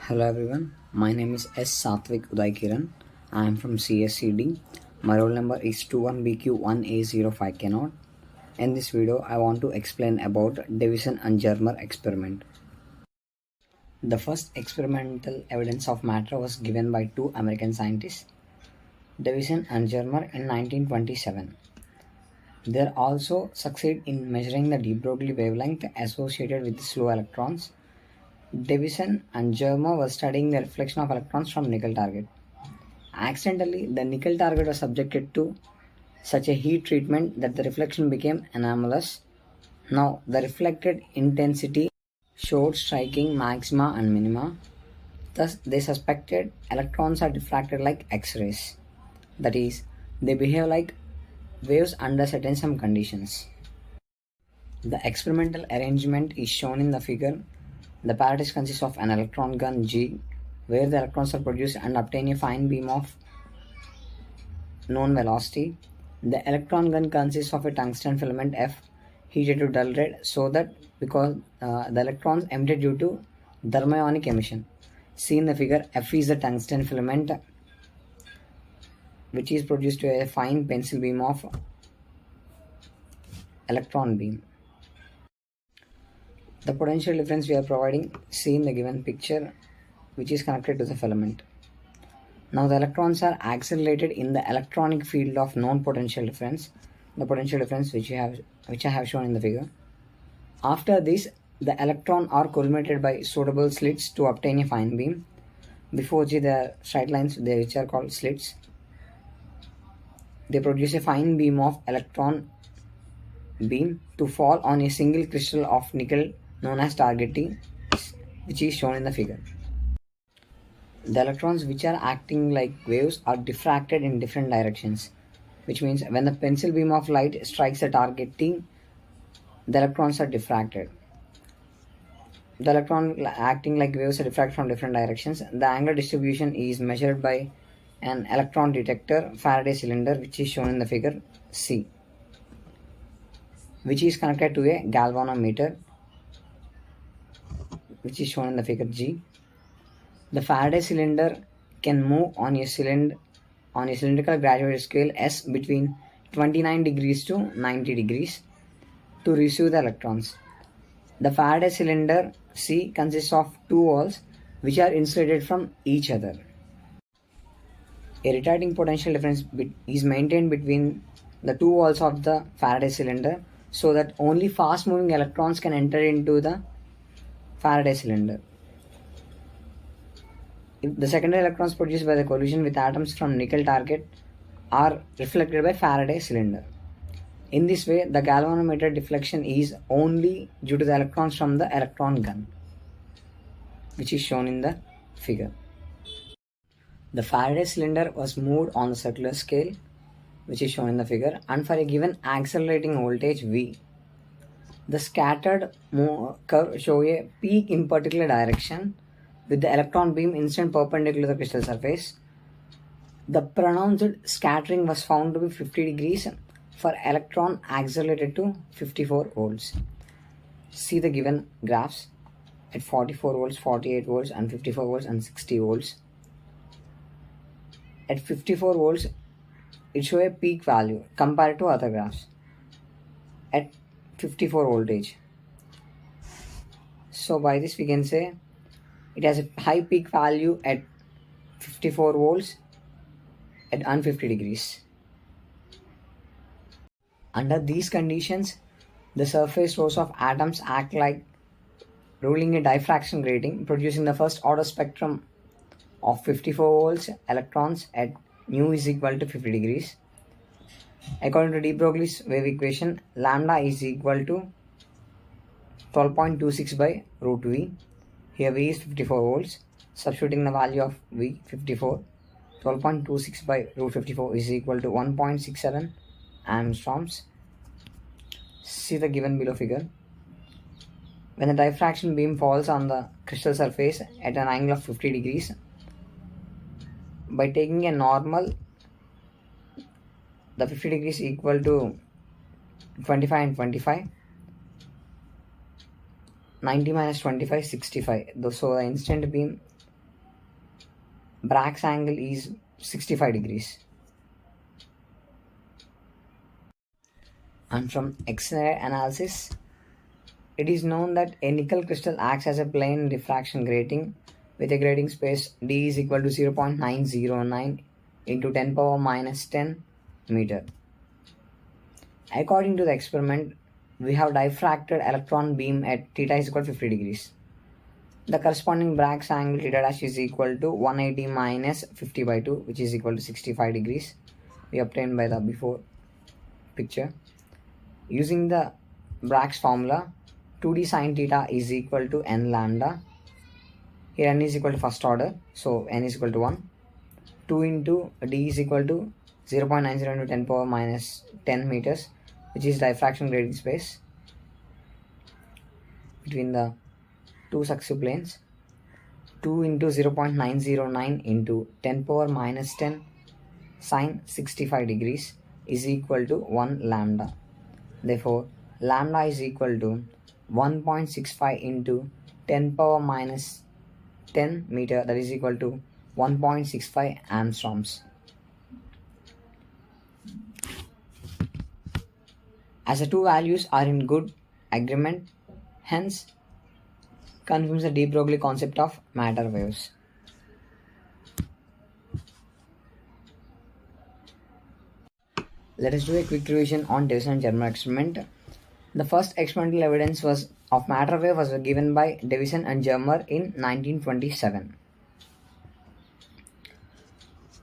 Hello everyone, my name is S.Sathwik. I am from cse-d. My roll number is 21BQ1A05K0. In this video, I want to explain about Davisson and Germer experiment. The first experimental evidence of matter was given by two American scientists, Davisson and Germer, in 1927. They also succeed in measuring the de Broglie wavelength associated with slow electrons. Davisson and Germer were studying the reflection of electrons from nickel target. Accidentally, the nickel target was subjected to such a heat treatment that the reflection became anomalous. Now, the reflected intensity showed striking maxima and minima. Thus, they suspected electrons are diffracted like X-rays. That is, they behave like waves under certain conditions. The experimental arrangement is shown in the figure. The apparatus consists of an electron gun G, where the electrons are produced and obtain a fine beam of known velocity. The electron gun consists of a tungsten filament F heated to dull red, so that because the electrons emitted due to thermionic emission. See in the figure, F is the tungsten filament which is produced to a fine pencil beam of electron beam. The potential difference we are providing, see in the given picture, which is connected to the filament. Now the electrons are accelerated in the electronic field of known potential difference, the potential difference which I have shown in the figure. After this, the electrons are collimated by suitable slits to obtain a fine beam. Before G, there are straight lines which are called slits. They produce a fine beam of electron beam to fall on a single crystal of nickel known as target T, which is shown in the figure. The electrons which are acting like waves are diffracted in different directions, which means when the pencil beam of light strikes the target T, the electrons are diffracted. The electrons acting like waves are diffracted from different directions. The angular distribution is measured by an electron detector Faraday cylinder, which is shown in the figure C, which is connected to a galvanometer, which is shown in the figure G. The Faraday cylinder can move on a cylindrical graduated scale S between 29 degrees to 90 degrees to receive the electrons. The Faraday cylinder C consists of two walls which are insulated from each other. A retarding potential difference is maintained between the two walls of the Faraday cylinder, so that only fast moving electrons can enter into the Faraday cylinder. If the secondary electrons produced by the collision with atoms from nickel target are reflected by Faraday cylinder. In this way, the galvanometer deflection is only due to the electrons from the electron gun, which is shown in the figure. The Faraday cylinder was moved on the circular scale, which is shown in the figure, and for a given accelerating voltage V. The scattered curve show a peak in particular direction with the electron beam instant perpendicular to the crystal surface. The pronounced scattering was found to be 50 degrees for electron accelerated to 54 volts. See the given graphs at 44 volts, 48 volts and 54 volts and 60 volts. At 54 volts, it shows a peak value compared to other graphs at 54 voltage. So by this we can say it has a high peak value at 54 volts at 150 degrees. Under these conditions, the surface rows of atoms act like rolling a diffraction grating, producing the first order spectrum of 54 volts electrons at nu is equal to 50 degrees. According to de Broglie's wave equation, lambda is equal to 12.26 by root V. Here V is 54 volts. Substituting the value of V, 54, 12.26 by root 54 is equal to 1.67 angstroms. See the given below figure. When the diffraction beam falls on the crystal surface at an angle of 50 degrees, by taking a normal, the 50 degrees equal to 25 and 25, 90 minus 25, 65. So the instant beam Bragg's angle is 65 degrees. And from X-ray analysis, it is known that a nickel crystal acts as a plane diffraction grating with a grating space d is equal to 0.909 into 10 power minus 10 meter. According to the experiment, we have diffracted electron beam at theta is equal to 50 degrees. The corresponding Bragg's angle theta dash is equal to 180 minus 50 by 2, which is equal to 65 degrees. We obtained by the before picture. Using the Bragg's formula, 2d sine theta is equal to n lambda. Here n is equal to first order, so n is equal to 1. 2 into d is equal to 0.90 into 10 power minus 10 meters, which is diffraction grating space between the two successive planes. 2 into 0.909 into 10 power minus 10 sine 65 degrees is equal to 1 lambda. Therefore, lambda is equal to 1.65 into 10 power minus 10 meter, that is equal to 1.65 angstroms. As the two values are in good agreement, hence confirms the de Broglie concept of matter waves. Let us do a quick revision on Davisson and Germer experiment. The first experimental evidence of matter wave was given by Davisson and Germer in 1927.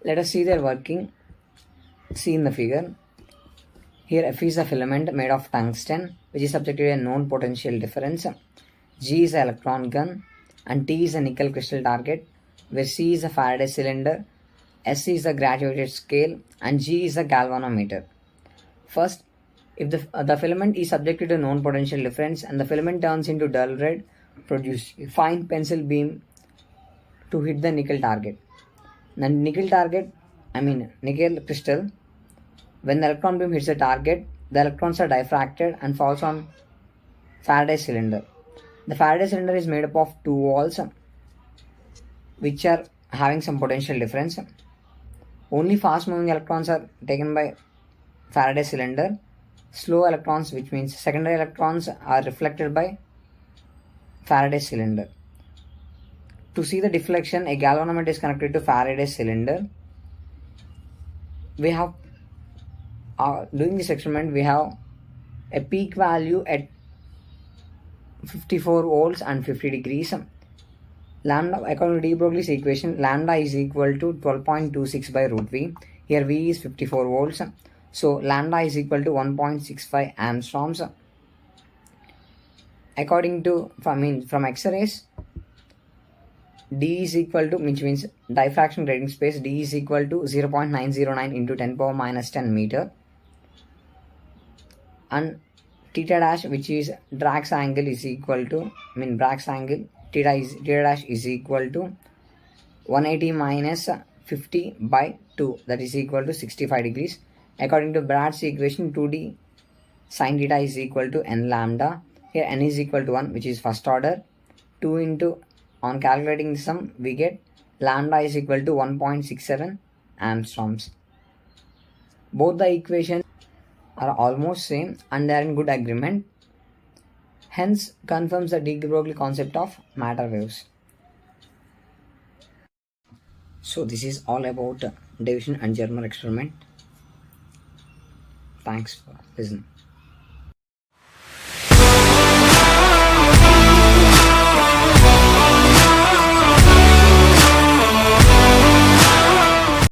Let us see their working. See in the figure. Here F is a filament made of tungsten, which is subjected to a known potential difference. G is an electron gun and T is a nickel crystal target, where C is a Faraday cylinder, S is a graduated scale and G is a galvanometer. First, if the filament is subjected to known potential difference and the filament turns into dull red, produce a fine pencil beam to hit the nickel target. The nickel crystal, when the electron beam hits the target, the electrons are diffracted and falls on Faraday cylinder. The Faraday cylinder is made up of two walls which are having some potential difference. Only fast moving electrons are taken by Faraday cylinder. Slow electrons, which means secondary electrons, are reflected by Faraday cylinder. To see the deflection, a galvanometer is connected to Faraday cylinder. We have doing this experiment, we have a peak value at 54 volts and 50 degrees. Lambda, according to de Broglie's equation, lambda is equal to 12.26 by root V. Here V is 54 volts. So lambda is equal to 1.65 angstroms. According to from X-rays, D is equal to, which means diffraction grating space, D is equal to 0.909 into 10 power minus 10 meter. And theta dash, which is Bragg's angle, is equal to, Bragg's angle, theta dash is equal to 180 minus 50 by 2, that is equal to 65 degrees. According to Bragg's equation, 2d sine theta is equal to n lambda. Here n is equal to 1, which is first order. 2 into, on calculating the sum, we get lambda is equal to 1.67 angstroms. Both the equations are almost same and they are in good agreement. Hence confirms the de Broglie concept of matter waves. So this is all about Davisson and Germer experiment. Thanks for listening.